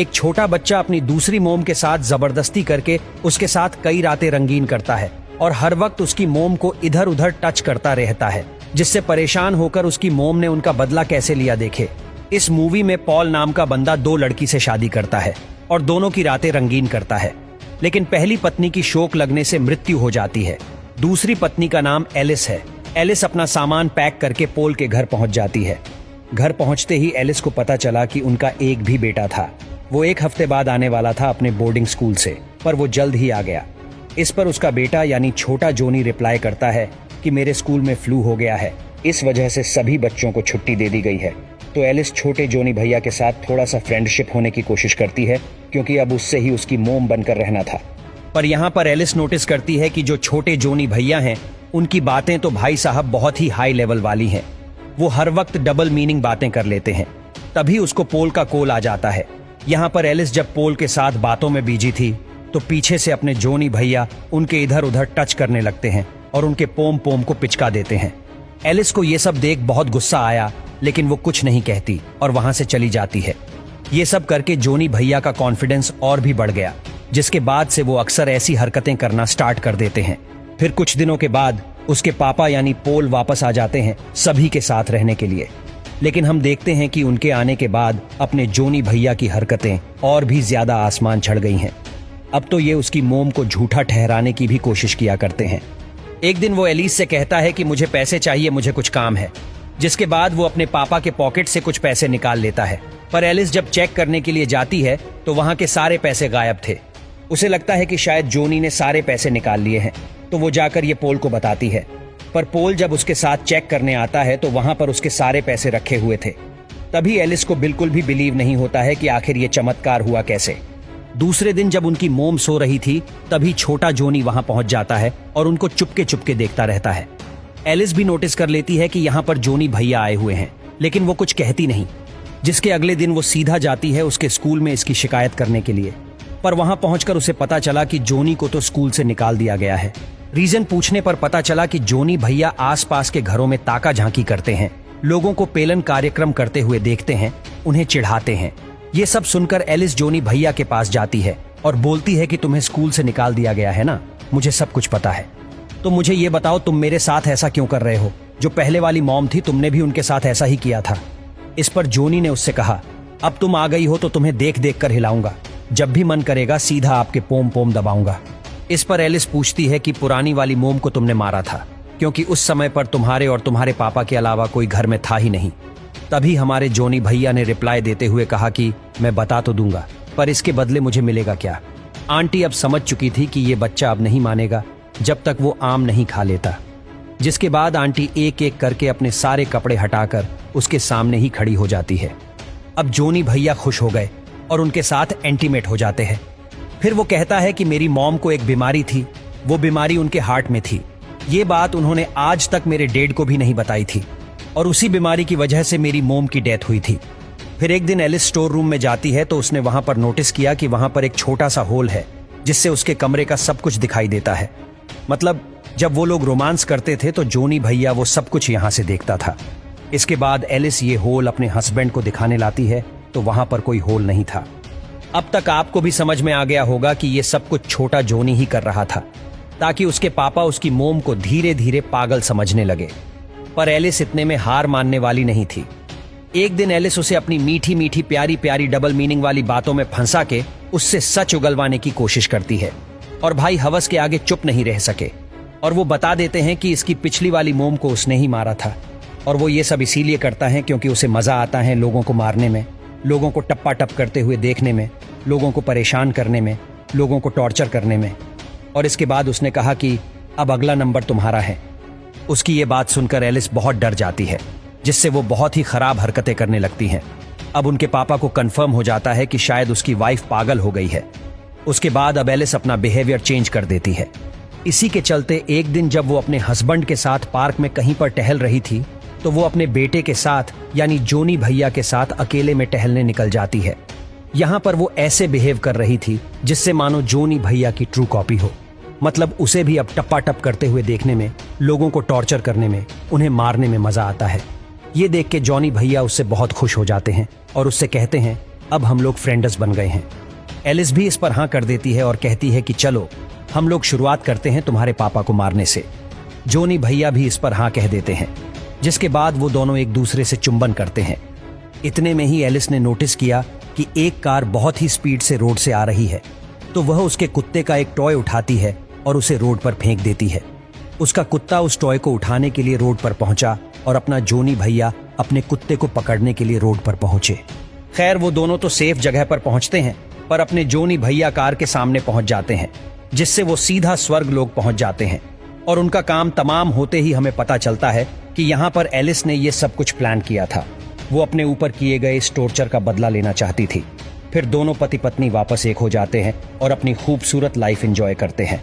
एक छोटा बच्चा अपनी दूसरी मोम के साथ जबरदस्ती करके उसके साथ कई रातें रंगीन करता है और हर वक्त उसकी मोम को इधर उधर टच करता रहता है, जिससे परेशान होकर उसकी मोम ने उनका बदला कैसे लिया देखे। इस मूवी में पॉल नाम का बंदा दो लड़की से शादी करता है और दोनों की रातें रंगीन करता है, लेकिन पहली पत्नी की शोक लगने से मृत्यु हो जाती है। दूसरी पत्नी का नाम एलिस है। एलिस अपना सामान पैक करके पॉल के घर पहुंच जाती है। घर पहुंचते ही एलिस को पता चला कि उनका एक भी बेटा था। वो एक हफ्ते बाद आने वाला था अपने बोर्डिंग स्कूल से, पर वो जल्द ही आ गया। इस पर उसका बेटा यानी छोटा जोनी रिप्लाई करता है कि मेरे स्कूल में फ्लू हो गया है, इस वजह से सभी बच्चों को छुट्टी दे दी गई है। तो एलिस छोटे जोनी भैया के साथ थोड़ा सा फ्रेंडशिप होने की कोशिश करती है, क्योंकि अब उससे ही उसकी मोम बनकर रहना था। पर यहाँ पर एलिस नोटिस करती है कि जो छोटे जोनी भैया हैं उनकी बातें तो भाई साहब बहुत ही हाई लेवल वाली हैं। वो हर वक्त डबल मीनिंग बातें कर लेते हैं। तभी उसको पोल का कॉल आ जाता है। यहाँ पर एलिस जब पोल के साथ बातों में बिजी थी तो पीछे से अपने जोनी भैया उनके इधर उधर टच करने लगते हैं और उनके पोम पोम को पिचका देते हैं। एलिस को ये सब देख बहुत गुस्सा आया, लेकिन वो कुछ नहीं कहती और वहां से चली जाती है। ये सब करके जोनी भैया का कॉन्फिडेंस और भी बढ़ गया, जिसके बाद से वो अक्सर ऐसी हरकतें करना स्टार्ट कर देते हैं। फिर कुछ दिनों के बाद उसके पापा यानी पोल वापस आ जाते हैं सभी के साथ रहने के लिए। लेकिन हम देखते हैं कि उनके आने के बाद अपने जोनी भैया की हरकतें और भी ज्यादा आसमान छड़ गई हैं। अब तो ये उसकी मोम को झूठा ठहराने की भी कोशिश किया करते हैं। एक दिन वो एलिस से कहता है कि मुझे पैसे चाहिए, मुझे कुछ काम है, जिसके बाद वो अपने पापा के पॉकेट से कुछ पैसे निकाल लेता है। पर एलिस जब चेक करने के लिए जाती है तो वहां के सारे पैसे गायब थे। उसे लगता है कि शायद जोनी ने सारे पैसे निकाल लिए हैं, तो वो जाकर ये पोल को बताती है। पर पोल जब उसके साथ चेक करने आता है तो वहां पर उसके सारे पैसे रखे हुए थे। तभी एलिस को बिल्कुल भी बिलीव नहीं होता है कि आखिर ये चमत्कार हुआ कैसे। दूसरे दिन जब उनकी मोम सो रही थी तभी छोटा जोनी वहां पहुंच जाता है और उनको चुपके चुपके देखता रहता है। एलिस भी नोटिस कर लेती है कि यहाँ पर जोनी भैया आए हुए हैं, लेकिन वो कुछ कहती नहीं। जिसके अगले दिन वो सीधा जाती है उसके स्कूल में इसकी शिकायत करने के लिए। पर वहां पहुंचकर उसे पता चला कि जोनी को तो स्कूल से निकाल दिया गया है। रीजन पूछने पर पता चला कि जोनी भैया आसपास के घरों में ताका झांकी करते हैं, लोगों को पेलन कार्यक्रम करते हुए देखते हैं, उन्हें चिढ़ाते हैं। ये सब सुनकर एलिस जोनी भैया के पास जाती है और बोलती है कि तुम्हें स्कूल से निकाल दिया गया है ना, मुझे सब कुछ पता है। तो मुझे ये बताओ तुम मेरे साथ ऐसा क्यों कर रहे हो? जो पहले वाली मॉम थी तुमने भी उनके साथ ऐसा ही किया था। इस पर जोनी ने उससे कहा, अब तुम आ गई हो तो तुम्हें देख देख कर हिलाऊंगा, जब भी मन करेगा सीधा आपके पोम पोम दबाऊंगा। इस पर एलिस पूछती है कि पुरानी वाली मोम को तुमने मारा था, क्योंकि उस समय पर तुम्हारे और तुम्हारे पापा के अलावा कोई घर में था ही नहीं। तभी हमारे जोनी भैया ने रिप्लाई देते हुए कहा कि मैं बता तो दूंगा, पर इसके बदले मुझे मिलेगा क्या? आंटी अब समझ चुकी थी कि ये बच्चा अब नहीं मानेगा जब तक वो आम नहीं खा लेता। जिसके बाद आंटी एक एक करके अपने सारे कपड़े हटाकर उसके सामने ही खड़ी हो जाती है। अब जोनी भैया खुश हो गए और उनके साथ एंटीमेट हो जाते हैं। फिर वो कहता है कि मेरी मॉम को एक बीमारी थी, वो बीमारी उनके हार्ट में थी। ये बात उन्होंने आज तक मेरे डैड को भी नहीं बताई थी और उसी बीमारी की वजह से मेरी मोम की डेथ हुई थी। फिर एक दिन एलिस स्टोर रूम में जाती है तो उसने वहां पर नोटिस किया कि वहां पर एक छोटा सा होल है, जिससे उसके कमरे का सब कुछ दिखाई देता है। मतलब जब वो लोग रोमांस करते थे तो जोनी भैया वो सब कुछ यहां से देखता था। इसके बाद एलिस ये होल अपने हस्बैंड को दिखाने लाती है तो वहां पर कोई होल नहीं था। अब तक आपको भी समझ में आ गया होगा कि ये सब कुछ छोटा जोनी ही कर रहा था, ताकि उसके पापा उसकी मोम को धीरे धीरे पागल समझने लगे। पर एलिस इतने में हार मानने वाली नहीं थी। एक दिन एलिस उसे अपनी मीठी मीठी प्यारी प्यारी डबल मीनिंग वाली बातों में फंसा के उससे सच उगलवाने की कोशिश करती है और भाई हवस के आगे चुप नहीं रह सके और वो बता देते हैं कि इसकी पिछली वाली मोम को उसने ही मारा था और वो ये सब इसीलिए करता है क्योंकि उसे मजा आता है लोगों को मारने में, लोगों को टप्पा टप करते हुए देखने में, लोगों को परेशान करने में, लोगों को टॉर्चर करने में। और इसके बाद उसने कहा कि अब अगला नंबर तुम्हारा है। उसकी ये बात सुनकर एलिस बहुत डर जाती है, जिससे वो बहुत ही खराब हरकतें करने लगती हैं। अब उनके पापा को कंफर्म हो जाता है कि शायद उसकी वाइफ पागल हो गई है। उसके बाद अब एलिस अपना बिहेवियर चेंज कर देती है। इसी के चलते एक दिन जब वो अपने हस्बैंड के साथ पार्क में कहीं पर टहल रही थी तो वो अपने बेटे के साथ यानी जोनी भैया के साथ अकेले में टहलने निकल जाती है। यहाँ पर वो ऐसे बिहेव कर रही थी जिससे मानो जोनी भैया की ट्रू कॉपी हो। मतलब उसे भी अब टप्पा टप करते हुए देखने में, लोगों को टॉर्चर करने में, उन्हें मारने में मजा आता है। ये देख के जॉनी भैया उससे बहुत खुश हो जाते हैं और उससे कहते हैं अब हम लोग फ्रेंड्स बन गए हैं। एलिस भी इस पर हाँ कर देती है और कहती है कि चलो हम लोग शुरुआत करते हैं तुम्हारे पापा को मारने से। जोनी भैया भी इस पर हाँ कह देते हैं, जिसके बाद वो दोनों एक दूसरे से चुंबन करते हैं। इतने में ही एलिस ने नोटिस किया कि एक कार बहुत ही स्पीड से रोड से आ रही है, तो वह उसके कुत्ते का एक टॉय उठाती है और उसे रोड पर फेंक देती है। उसका कुत्ता उस टॉय को उठाने के लिए रोड पर पहुंचा और अपना जोनी भैया अपने कुत्ते को पकड़ने के लिए रोड पर पहुंचे। खैर वो दोनों तो सेफ जगह पर पहुंचते हैं, पर अपने जोनी भैया कार के सामने पहुंच जाते हैं, जिससे वो सीधा स्वर्ग लोक पहुंच जाते हैं। और उनका काम तमाम होते ही हमें पता चलता है कि यहाँ पर एलिस ने ये सब कुछ प्लान किया था। वो अपने ऊपर किए गए इस टॉर्चर का बदला लेना चाहती थी। फिर दोनों पति पत्नी वापस एक हो जाते हैं और अपनी खूबसूरत लाइफ एंजॉय करते हैं।